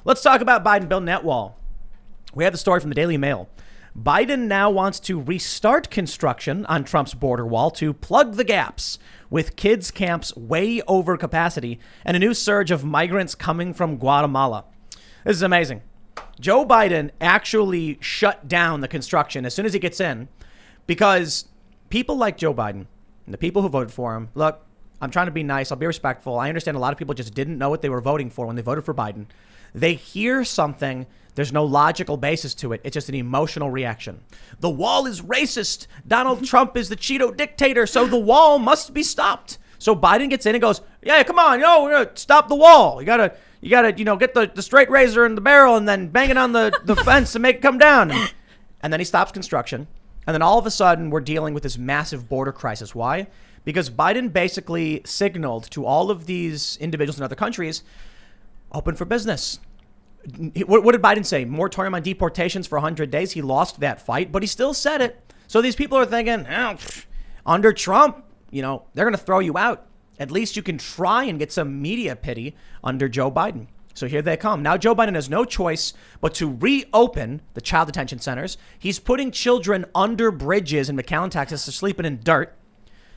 Let's talk about Biden building that wall. We have the story from the Daily Mail. Biden now wants to restart construction on Trump's border wall to plug the gaps with kids' camps way over capacity and a new surge of migrants coming from Guatemala. This is amazing. Joe Biden actually shut down the construction as soon as he gets in because people like Joe Biden and the people who voted for him, look, I'm trying to be nice. I'll be respectful. I understand a lot of people just didn't know what they were voting for when they voted for Biden. They hear something. There's no logical basis to it. It's just an emotional reaction. The wall is racist. Donald Trump is the Cheeto dictator, so the wall must be stopped. So Biden gets in and goes, yeah, come on, we're gonna stop the wall. You gotta, get the straight razor in the barrel and then bang it on the fence and make it come down. And then he stops construction. And then all of a sudden, we're dealing with this massive border crisis. Why? Because Biden basically signaled to all of these individuals in other countries, open for business. What did Biden say? Moratorium on deportations for 100 days. He lost that fight, but he still said it. So these people are thinking, under Trump, they're going to throw you out. At least you can try and get some media pity under Joe Biden. So here they come. Now Joe Biden has no choice but to reopen the child detention centers. He's putting children under bridges in McAllen, Texas, sleeping in dirt.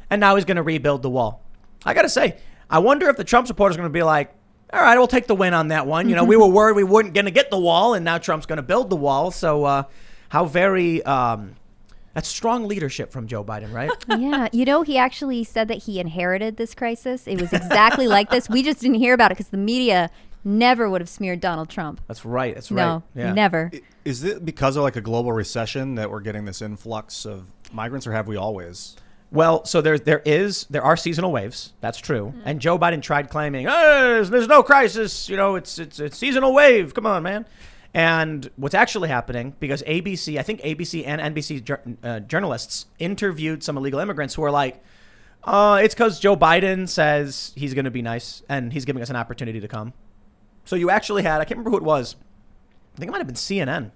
And now he's going to rebuild the wall. I got to say, I wonder if the Trump supporters are going to be like, all right, we'll take the win on that one. We were worried we weren't going to get the wall, and now Trump's going to build the wall. So how very that's strong leadership from Joe Biden, right? Yeah. He actually said that he inherited this crisis. It was exactly like this. We just didn't hear about it because the media never would have smeared Donald Trump. That's right. That's right. No, yeah. Never. Is it because of like a global recession that we're getting this influx of migrants, or have we always? Well, so there are seasonal waves. That's true. Mm-hmm. And Joe Biden tried claiming, there's no crisis. It's seasonal wave. Come on, man. And what's actually happening, because I think ABC and NBC journalists interviewed some illegal immigrants who are like, it's because Joe Biden says he's going to be nice and he's giving us an opportunity to come. So you actually had, I can't remember who it was. I think it might have been CNN,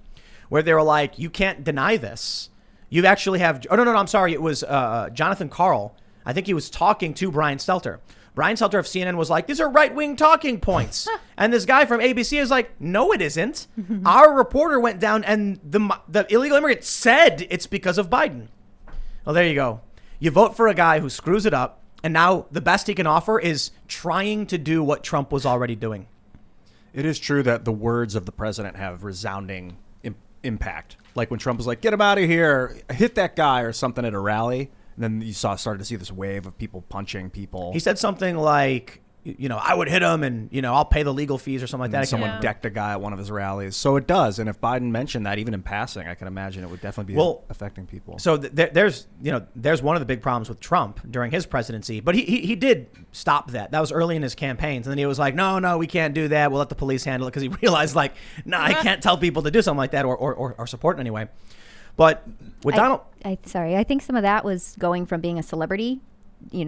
where they were like, you can't deny this. You actually have, no, I'm sorry. It was Jonathan Karl. I think he was talking to Brian Stelter. Brian Stelter of CNN was like, these are right-wing talking points. And this guy from ABC is like, no, it isn't. Our reporter went down and the illegal immigrant said it's because of Biden. Well, there you go. You vote for a guy who screws it up. And now the best he can offer is trying to do what Trump was already doing. It is true that the words of the president have resounding impact. Like when Trump was like, get him out of here, hit that guy or something at a rally. And then you started to see this wave of people punching people. He said something like, I would hit him and, I'll pay the legal fees or something like that. Someone decked a guy at one of his rallies. So it does. And if Biden mentioned that, even in passing, I can imagine it would definitely be affecting people. So there's one of the big problems with Trump during his presidency. But he did stop that. That was early in his campaigns. And then he was like, no, we can't do that. We'll let the police handle it. Because he realized I can't tell people to do something like that or support it anyway. But with Donald... I think some of that was going from being a celebrity,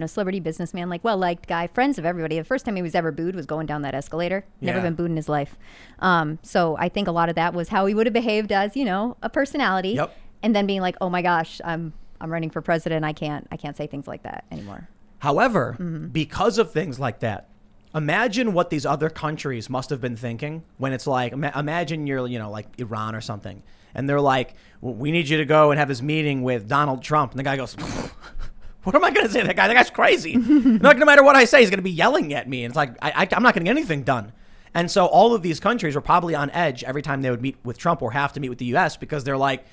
celebrity businessman, liked guy, friends of everybody. The first time he was ever booed was going down that escalator. Never been booed in his life. So I think a lot of that was how he would have behaved as, a personality. Yep. And then being like, oh my gosh, I'm running for president. I can't say things like that anymore. However, because of things like that, imagine what these other countries must have been thinking when it's like, imagine you're, like Iran or something. And they're like, well, we need you to go and have this meeting with Donald Trump. And the guy goes, what am I going to say to that guy? That guy's crazy. No matter what I say, he's going to be yelling at me. And it's like, I'm not going to get anything done. And so all of these countries were probably on edge every time they would meet with Trump or have to meet with the U.S. because they're like,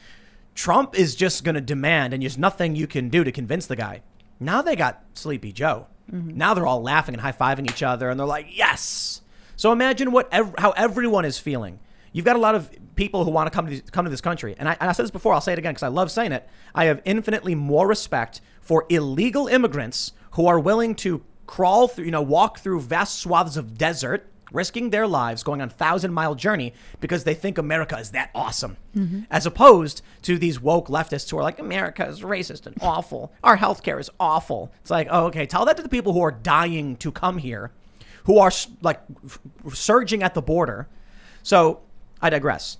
Trump is just going to demand and there's nothing you can do to convince the guy. Now they got Sleepy Joe. Now they're all laughing and high-fiving each other. And they're like, yes. So imagine how everyone is feeling. You've got a lot of people who want to come to this country. And I said this before, I'll say it again because I love saying it. I have infinitely more respect for illegal immigrants who are willing to crawl through, walk through vast swaths of desert, risking their lives, going on a 1,000-mile journey because they think America is that awesome. As opposed to these woke leftists who are like, America is racist and awful. Our healthcare is awful. It's like, oh, okay, tell that to the people who are dying to come here, who are surging at the border. So I digress.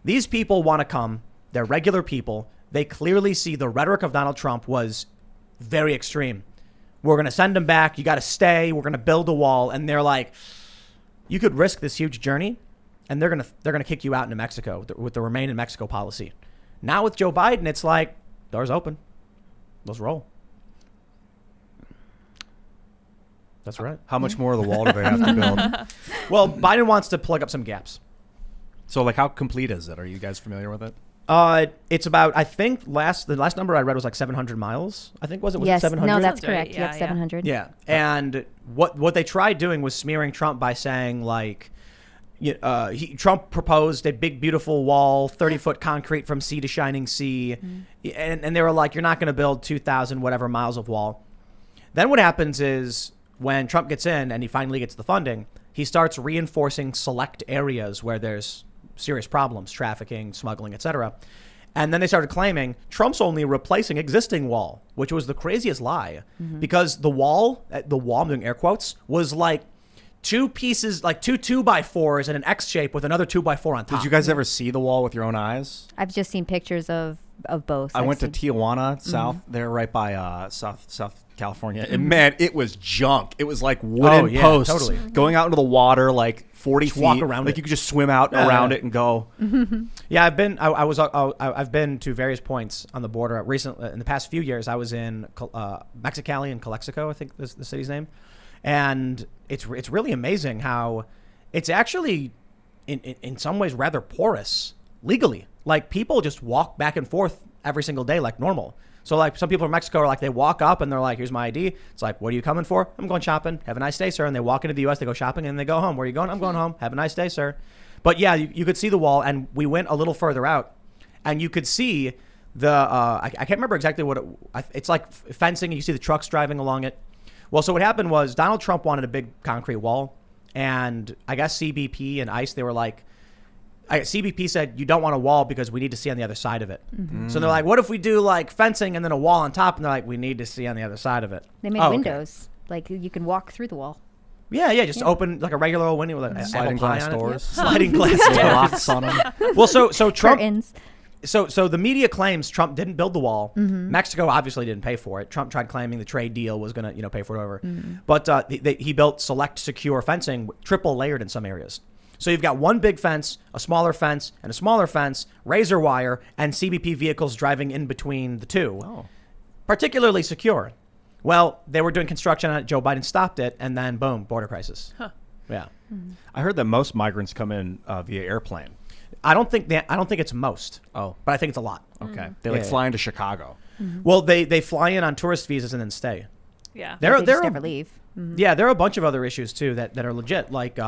These people want to come. They're regular people. They clearly see the rhetoric of Donald Trump was very extreme. We're going to send them back. You got to stay. We're going to build a wall. And they're like, you could risk this huge journey and they're gonna kick you out into Mexico with the Remain in Mexico policy. Now with Joe Biden, it's like doors open, let's roll. That's right. How much more of the wall do they have to build? Well, Biden wants to plug up some gaps. So, like, how complete is it? Are you guys familiar with it? It's about, I think the last number I read was like 700 miles. I think was it Yes, 700? no, that's Sounds right. correct. Yeah, Yep, 700. Yeah, and what they tried doing was smearing Trump by saying like, Trump proposed a big beautiful wall, 30-foot concrete from sea to shining sea, and they were like, you're not going to build 2,000 whatever miles of wall. Then what happens is when Trump gets in and he finally gets the funding, he starts reinforcing select areas where there's serious problems, trafficking, smuggling, etc. And then they started claiming Trump's only replacing existing wall, which was the craziest lie, because the wall, I'm doing air quotes, was like two pieces, like two 2x4s in an X shape with another 2x4 on top. Did you guys ever see the wall with your own eyes? I've just seen pictures of both. I went to Tijuana, south there, right by South California, and man, it was junk. It was like wooden posts totally. going out into the water like 40 Just feet. walk around like it. you could just swim out around it and go. Yeah, I've been to various points on the border recently. In the past few years, I was in Mexicali and Calexico, I think is the city's name, and it's really amazing how it's actually in some ways rather porous legally. Like people just walk back and forth every single day like normal. So like some people from Mexico are like, they walk up and they're like, here's my ID. It's like, what are you coming for? I'm going shopping. Have a nice day, sir. And they walk into the U.S., they go shopping, and they go home. Where are you going? I'm going home. Have a nice day, sir. But yeah, you could see the wall, and we went a little further out, and you could see the, I can't remember exactly what it's like fencing, and you see the trucks driving along it. Well, so what happened was Donald Trump wanted a big concrete wall, and I guess CBP and ICE, they were like, CBP said, you don't want a wall because we need to see on the other side of it. So they're like, what if we do like fencing and then a wall on top? And they're like, we need to see on the other side of it. They made windows. Like you can walk through the wall. Yeah, just open like a regular old window with a Sliding glass doors. Sliding glass doors. Locks on them. Well, so Trump, Curtains. so the media claims Trump didn't build the wall. Mexico obviously didn't pay for it. Trump tried claiming the trade deal was going to, pay for it over. But he built select secure fencing, triple layered in some areas. So you've got one big fence, a smaller fence, and a smaller fence, razor wire, and CBP vehicles driving in between the two. Oh. Particularly secure. Well, they were doing construction on it. Joe Biden stopped it, and then boom, border crisis. Huh. Yeah. I heard that most migrants come in via airplane. I don't think it's most. Oh. But I think it's a lot. Okay. They fly into Chicago. Well, they fly in on tourist visas and then stay. Yeah. There They just are never leave. Yeah, there are a bunch of other issues too that are legit. Like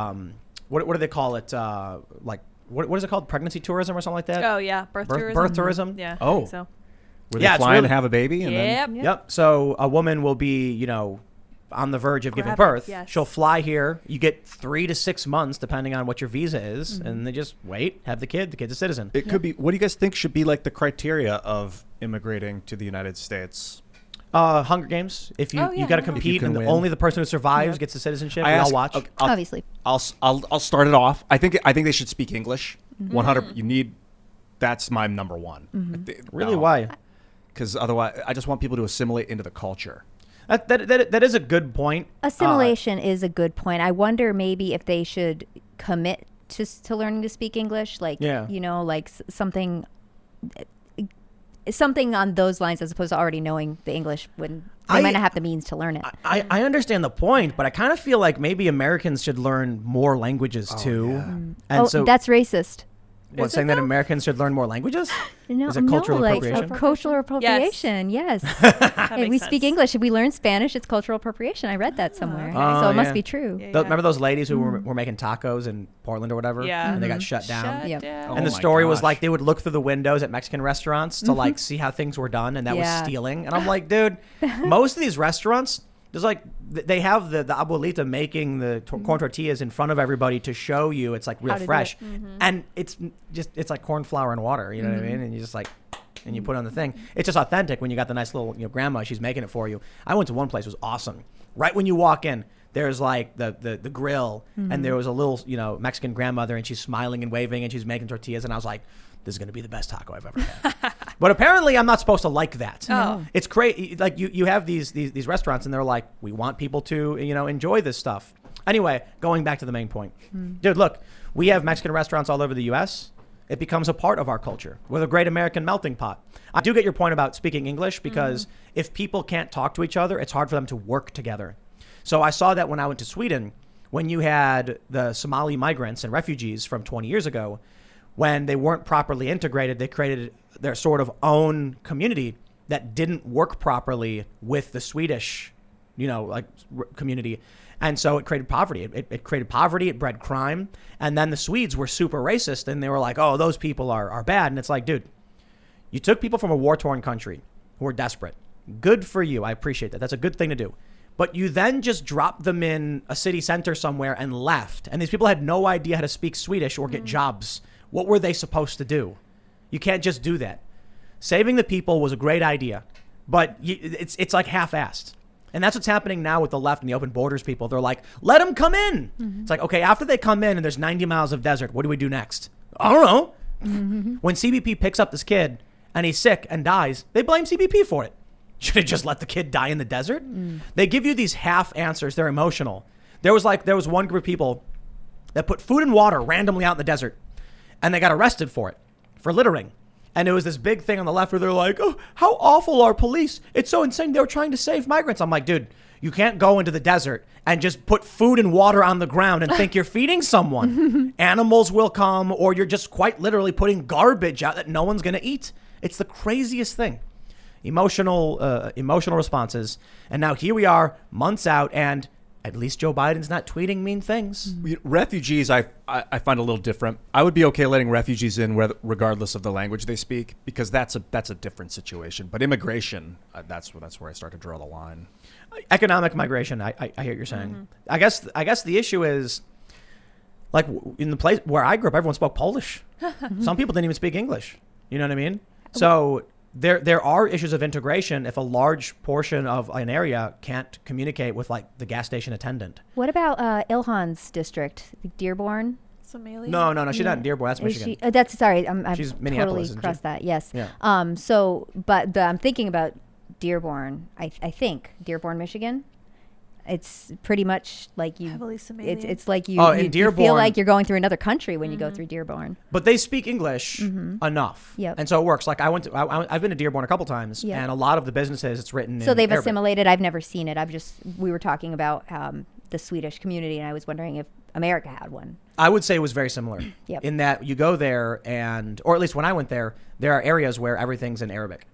what do they call it? Like what is it called? Pregnancy tourism or something like that? Oh yeah, birth tourism. Birth tourism. Yeah. Oh. I think so. Where they Yeah, it's fly in really- and have a baby? And Yep. Yep. So a woman will be, on the verge of giving birth. yes. She'll fly here. You get 3 to 6 months, depending on what your visa is, and they just wait, have the kid. The kid's a citizen. It could be. What do you guys think should be like the criteria of immigrating to the United States? Hunger Games. If you Oh, yeah, got to yeah. compete, If you and can win. only the person who survives gets the citizenship. We all watch. okay, Obviously. I'll start it off. I think they should speak English. 100. You need. That's my number one. Really, why? Because otherwise, I just want people to assimilate into the culture. That is a good point. Assimilation is a good point. I wonder maybe if they should commit to learning to speak English, like like something on those lines, as opposed to already knowing the English when they might not have the means to learn it. I understand the point, but I kind of feel like maybe Americans should learn more languages too. And so that's racist. what, saying that Americans should learn more languages? No, Is it cultural appropriation? Cultural appropriation, yes. That If we makes speak sense. English, if we learn Spanish, it's cultural appropriation. I read that somewhere. Oh, So it must yeah. be true. Yeah. Remember those ladies who were making tacos in Portland or whatever? Yeah. And they got shut down. Shut Yep. down. Oh And the my story was gosh. like they would look through the windows at Mexican restaurants to like see how things were done, and that was Yeah. stealing. And I'm like, dude, most of these restaurants, there's like they have the abuelita making the corn tortillas in front of everybody to show you it's like real How to do fresh, it. and it's like corn flour and water. You know what I mean? And you just like. And you put it on the thing. It's just authentic when you got the nice little, grandma. She's making it for you. I went to one place. It was awesome. Right when you walk in, there's like the grill, and there was a little, Mexican grandmother, and she's smiling and waving, and she's making tortillas. And I was like, this is going to be the best taco I've ever had. But apparently I'm not supposed to like that. Oh. It's crazy. Like you have these restaurants, and they're like, we want people to, enjoy this stuff. Anyway, going back to the main point. Dude, look, we have Mexican restaurants all over the U.S. It becomes a part of our culture. We're the great American melting pot. I do get your point about speaking English because if people can't talk to each other, it's hard for them to work together. So I saw that when I went to Sweden, when you had the Somali migrants and refugees from 20 years ago, when they weren't properly integrated, they created their sort of own community that didn't work properly with the Swedish, community. And so it created poverty. It created poverty. It bred crime. And then the Swedes were super racist and they were like, oh, those people are bad. And it's like, dude, you took people from a war-torn country who are desperate. Good for you. I appreciate that. That's a good thing to do. But you then just dropped them in a city center somewhere and left. And these people had no idea how to speak Swedish or get jobs. What were they supposed to do? You can't just do that. Saving the people was a great idea, but it's like half-assed. And that's what's happening now with the left and the open borders people. They're like, let them come in. It's like, okay, after they come in and there's 90 miles of desert, what do we do next? I don't know. When CBP picks up this kid and he's sick and dies, they blame CBP for it. Should have just let the kid die in the desert? They give you these half answers. They're emotional. There was one group of people that put food and water randomly out in the desert and they got arrested for it, for littering. And it was this big thing on the left where they're like, oh, how awful are police? It's so insane. They were trying to save migrants. I'm like, dude, you can't go into the desert and just put food and water on the ground and think you're feeding someone. Animals will come, or you're just quite literally putting garbage out that no one's going to eat. It's the craziest thing. Emotional responses. And now here we are, months out, and at least Joe Biden's not tweeting mean things. Refugees, I find a little different. I would be okay letting refugees in regardless of the language they speak, because that's a different situation. But immigration, that's where I start to draw the line. Economic migration, I hear what you're saying. I guess the issue is, like, in the place where I grew up, everyone spoke Polish. Some people didn't even speak English. You know what I mean? So there are issues of integration if a large portion of an area can't communicate with, like, the gas station attendant. What about Ilhan's district, Dearborn? Somalia? No, she's not in Dearborn. That's Michigan. I've She's Minneapolis, totally crossed that. Yes. Yeah. But I'm thinking about Dearborn. I think Dearborn, Michigan. It's pretty much like you. Heavily Somalian. It's like you. Oh, you in Dearborn, feel like you're going through another country when you go through Dearborn. But they speak English enough. Yep. And so it works. Like I've been to Dearborn a couple times, and a lot of the businesses it's written So in they've Arabic. assimilated. I've never seen it. We were talking about the Swedish community, and I was wondering if America had one. I would say it was very similar. Yep. In that you go there or at least when I went there are areas where everything's in Arabic.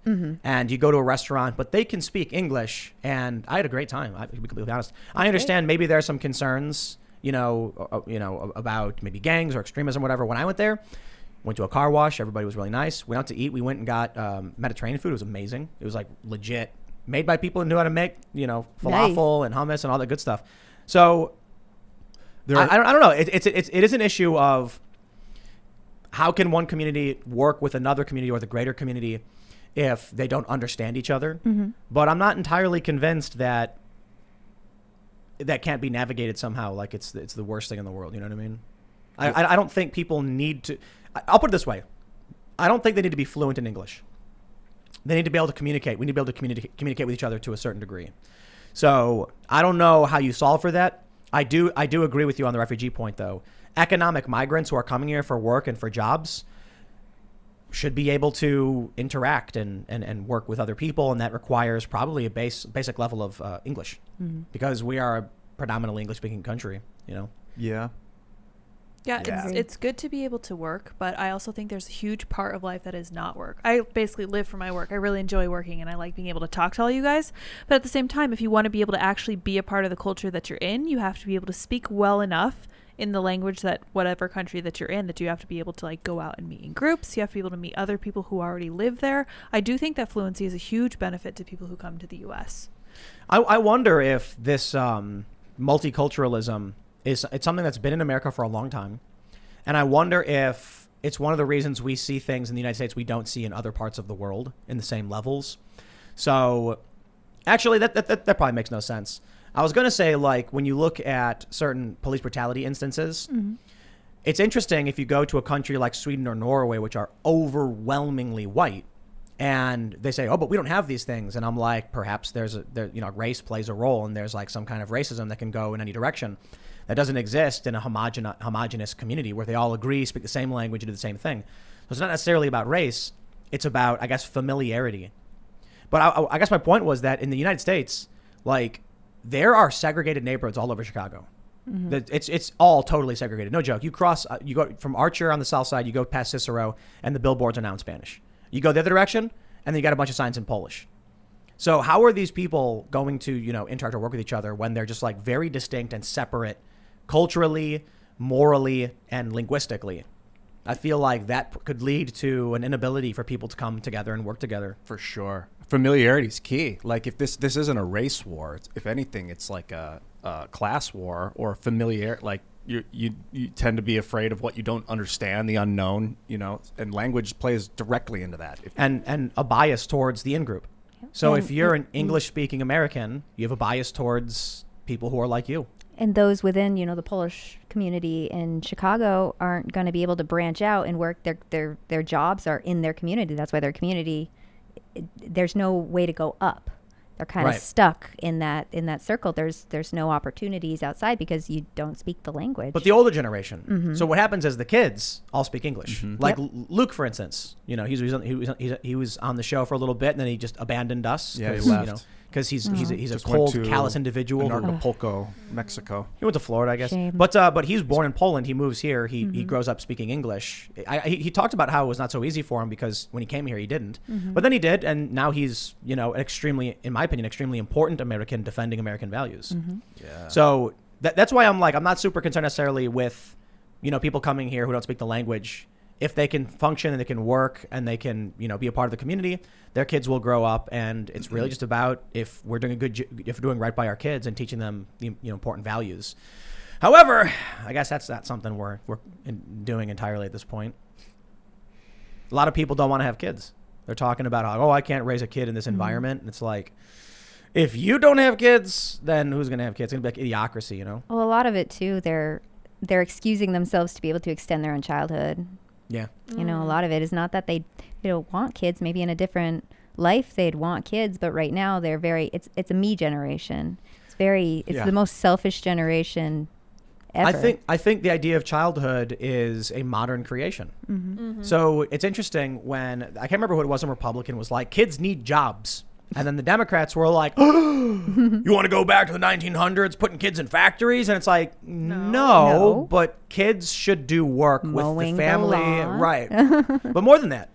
And you go to a restaurant, but they can speak English, and I had a great time. To be completely honest. I understand maybe there are some concerns, about maybe gangs or extremism or whatever. When I went there, went to a car wash, everybody was really nice. Went out to eat. We went and got Mediterranean food. It was amazing. It was like legit made by people who knew how to make, falafel and hummus and all that good stuff. So I don't know. It is an issue of how can one community work with another community or the greater community if they don't understand each other. But I'm not entirely convinced that can't be navigated somehow. Like it's the worst thing in the world. You know what I mean? I don't think people need to. I'll put it this way. I don't think they need to be fluent in English. They need to be able to communicate. We need to be able to communicate with each other to a certain degree. So I don't know how you solve for that. I do agree with you on the refugee point, though. Economic migrants who are coming here for work and for jobs should be able to interact and work with other people, and that requires probably a basic level of English, because we are a predominantly English-speaking country. Yeah. Yeah, it's good to be able to work, but I also think there's a huge part of life that is not work. I basically live for my work. I really enjoy working, and I like being able to talk to all you guys. But at the same time, if you want to be able to actually be a part of the culture that you're in, you have to be able to speak well enough in the language that whatever country that you're in, that you have to be able to, like, go out and meet in groups. You have to be able to meet other people who already live there. I do think that fluency is a huge benefit to people who come to the U.S. I wonder if this multiculturalism it's something that's been in America for a long time. And I wonder if it's one of the reasons we see things in the United States we don't see in other parts of the world in the same levels. So actually, that probably makes no sense. I was going to say, like, when you look at certain police brutality instances, it's interesting if you go to a country like Sweden or Norway, which are overwhelmingly white, and they say, oh, but we don't have these things. And I'm like, perhaps race plays a role, and there's like some kind of racism that can go in any direction. That doesn't exist in a homogenous community where they all agree, speak the same language, and do the same thing. So it's not necessarily about race. It's about, I guess, familiarity. But I guess my point was that in the United States, like, there are segregated neighborhoods all over Chicago. It's all totally segregated. No joke. You go from Archer on the south side, you go past Cicero, and the billboards are now in Spanish. You go the other direction, and then you got a bunch of signs in Polish. So how are these people going to, interact or work with each other when they're just like very distinct and separate culturally, morally, and linguistically? I feel like that could lead to an inability for people to come together and work together. For sure. Familiarity is key. Like, if this isn't a race war, if anything, it's like a class war or familiar. Like, you tend to be afraid of what you don't understand, the unknown, and language plays directly into that. And a bias towards the in-group. So if you're an English-speaking American, you have a bias towards people who are like you. And those within, the Polish community in Chicago aren't going to be able to branch out and work. Their jobs are in their community. That's why their community, there's no way to go up. They're kind of stuck in that circle. There's no opportunities outside because you don't speak the language. But the older generation. So what happens is the kids all speak English. Like Luke, for instance, he was on the show for a little bit and then he just abandoned us. Yeah, he left. Because he's a cold, callous individual. Acapulco, Mexico. He went to Florida, I guess. Shame. But he's born in Poland. He moves here. He grows up speaking English. He talked about how it was not so easy for him because when he came here, he didn't. But then he did, and now he's an extremely, in my opinion, extremely important American defending American values. Yeah. So that's why I'm not super concerned necessarily with people coming here who don't speak the language. If they can function and they can work and they can, be a part of the community, their kids will grow up. And it's really just about if we're doing if we're doing right by our kids and teaching them the important values. However, I guess that's not something we're doing entirely at this point. A lot of people don't want to have kids. They're talking about how, I can't raise a kid in this environment. And it's like, if you don't have kids, then who's going to have kids? It's going to be like idiocracy, Well, a lot of it too, they're excusing themselves to be able to extend their own childhood. Yeah. A lot of it is not that they don't want kids. Maybe in a different life they'd want kids, but right now they're it's a me generation. It's the most selfish generation ever. I think the idea of childhood is a modern creation. So it's interesting when I can't remember who it was, a Republican was like, kids need jobs. And then the Democrats were like, you want to go back to the 1900s, putting kids in factories? And it's like, no. But kids should do work Mowing with the family. Right. But more than that,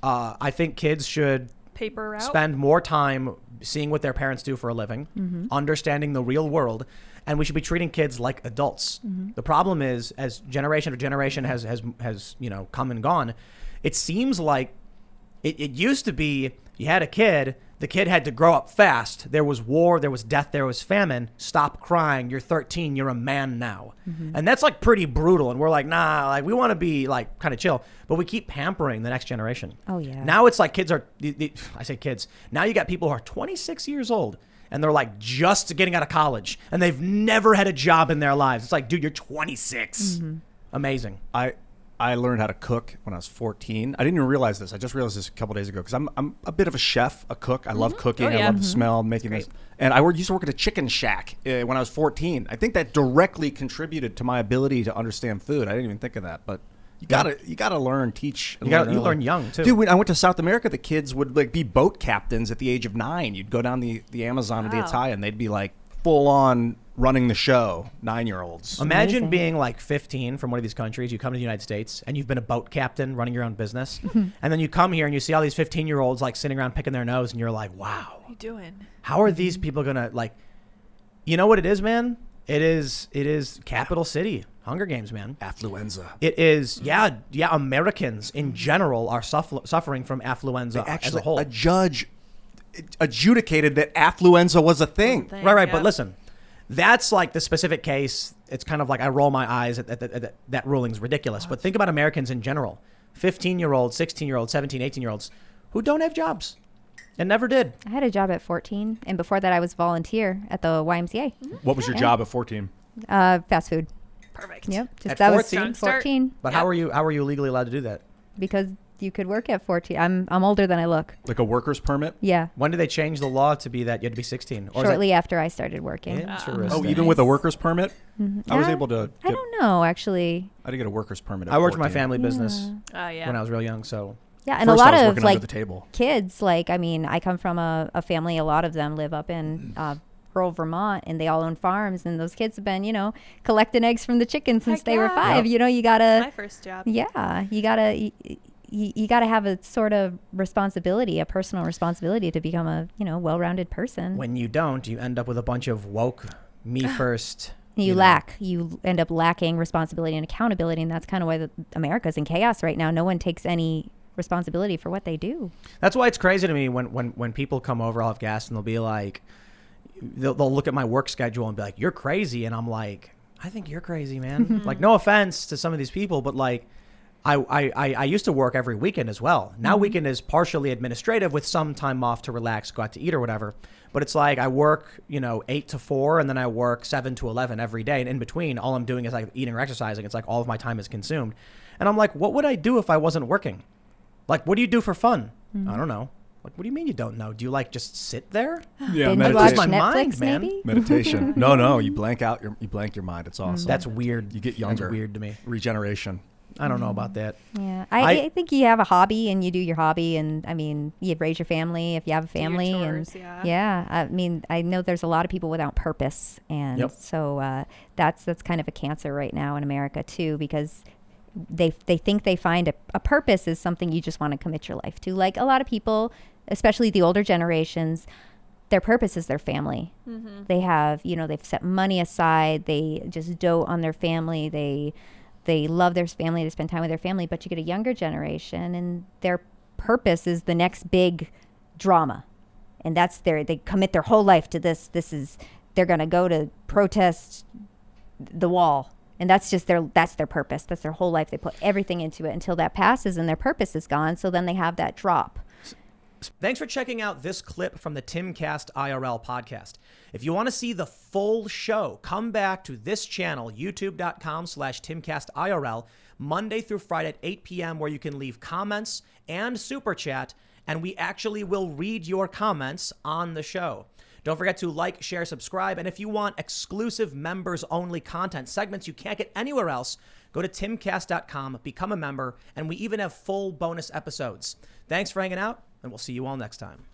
I think kids should spend more time seeing what their parents do for a living, understanding the real world. And we should be treating kids like adults. The problem is, as generation to generation has come and gone, it seems like it used to be you had a kid, the kid had to grow up fast. There was war, there was death, there was famine. Stop crying. You're 13. You're a man now. And that's pretty brutal. And we're like, nah, we want to be kind of chill. But we keep pampering the next generation. Oh, yeah. Now it's like kids are, I say kids. Now you got people who are 26 years old. And they're just getting out of college. And they've never had a job in their lives. It's like, dude, you're 26. Amazing. I learned how to cook when I was 14. I didn't even realize this. I just realized this a couple days ago because I'm a bit of a chef, a cook. I love cooking. I love the smell, making this. And I used to work at a chicken shack when I was 14. I think that directly contributed to my ability to understand food. I didn't even think of that, but you gotta learn, teach. And you learn young too, dude. When I went to South America, the kids would be boat captains at the age of 9. You'd go down the Amazon or the Ataya, and they'd be full on running the show, 9-year-olds. Imagine being 15 from one of these countries. You come to the United States and you've been a boat captain running your own business. And then you come here and you see all these 15-year-olds sitting around picking their nose and you're like, wow. What are you doing? How are these people going to you know what it is, man? It is capital city. Hunger Games, man. Affluenza. It is, yeah. Americans in general are suffering from affluenza as a whole. A judge adjudicated that affluenza was a thing. Right. But listen, that's the specific case. It's kind of I roll my eyes at that ruling's ridiculous. But think about Americans in general. 15-year-olds, 16-year-olds, 17, 18-year-olds who don't have jobs and never did. I had a job at 14. And before that, I was volunteer at the YMCA. What was your job at 14? Fast food. Perfect. Yep. At 14? 14. But how are you legally allowed to do that? Because You could work at 14. I'm older than I look. Like a worker's permit? Yeah. When did they change the law to be that you had to be 16? Or Shortly after I started working. Interesting. Oh, even with a worker's permit? Mm-hmm. I was able to. I don't know, actually. I didn't get a worker's permit. I worked in my family business Yeah. when I was real young, so. Yeah, and First, a lot I was of working like under the table. kids, like, I mean, I come from a family, a lot of them live up in rural Vermont, and they all own farms, and those kids have been, collecting eggs from the chickens since they were 5. Yep. You gotta. That's my first job. Yeah, you gotta. You got to have a sort of responsibility, a personal responsibility to become a, well-rounded person. When you don't, you end up with a bunch of woke, me first. You end up lacking responsibility and accountability. And that's kind of why America's in chaos right now. No one takes any responsibility for what they do. That's why it's crazy to me when people come over, I'll have gas and they'll be like, they'll look at my work schedule and be like, you're crazy. And I'm like, I think you're crazy, man. Like, no offense to some of these people, but like, I used to work every weekend as well. Now weekend is partially administrative with some time off to relax, go out to eat or whatever. But it's like I work, 8 to 4 and then I work 7 to 11 every day. And in between, all I'm doing is like eating or exercising. It's like all of my time is consumed. And I'm like, what would I do if I wasn't working? Like, what do you do for fun? I don't know. Like, what do you mean you don't know? Do you like just sit there? Yeah, Binge meditation. watch my Netflix, mind, man. maybe? Meditation. No, you blank your mind. It's awesome. That's weird. You get younger. That's weird to me. Regeneration. I don't know about that. Yeah, I think you have a hobby and you do your hobby, and I mean, you raise your family if you have a family, chores, and I mean, I know there's a lot of people without purpose, and so that's kind of a cancer right now in America too, because they think they find a purpose is something you just want to commit your life to. Like a lot of people, especially the older generations, their purpose is their family. They have, they've set money aside. They just dote on their family. They love their family, they spend time with their family, but you get a younger generation and their purpose is the next big drama. And they commit their whole life to this. They're going to go to protest the wall. And that's their purpose. That's their whole life. They put everything into it until that passes and their purpose is gone. So then they have that drop. Thanks for checking out this clip from the Timcast IRL podcast. If you want to see the full show, come back to this channel, youtube.com/TimcastIRL, Monday through Friday at 8 p.m., where you can leave comments and super chat, and we actually will read your comments on the show. Don't forget to like, share, subscribe, and if you want exclusive members-only content, segments you can't get anywhere else, go to timcast.com, become a member, and we even have full bonus episodes. Thanks for hanging out, and we'll see you all next time.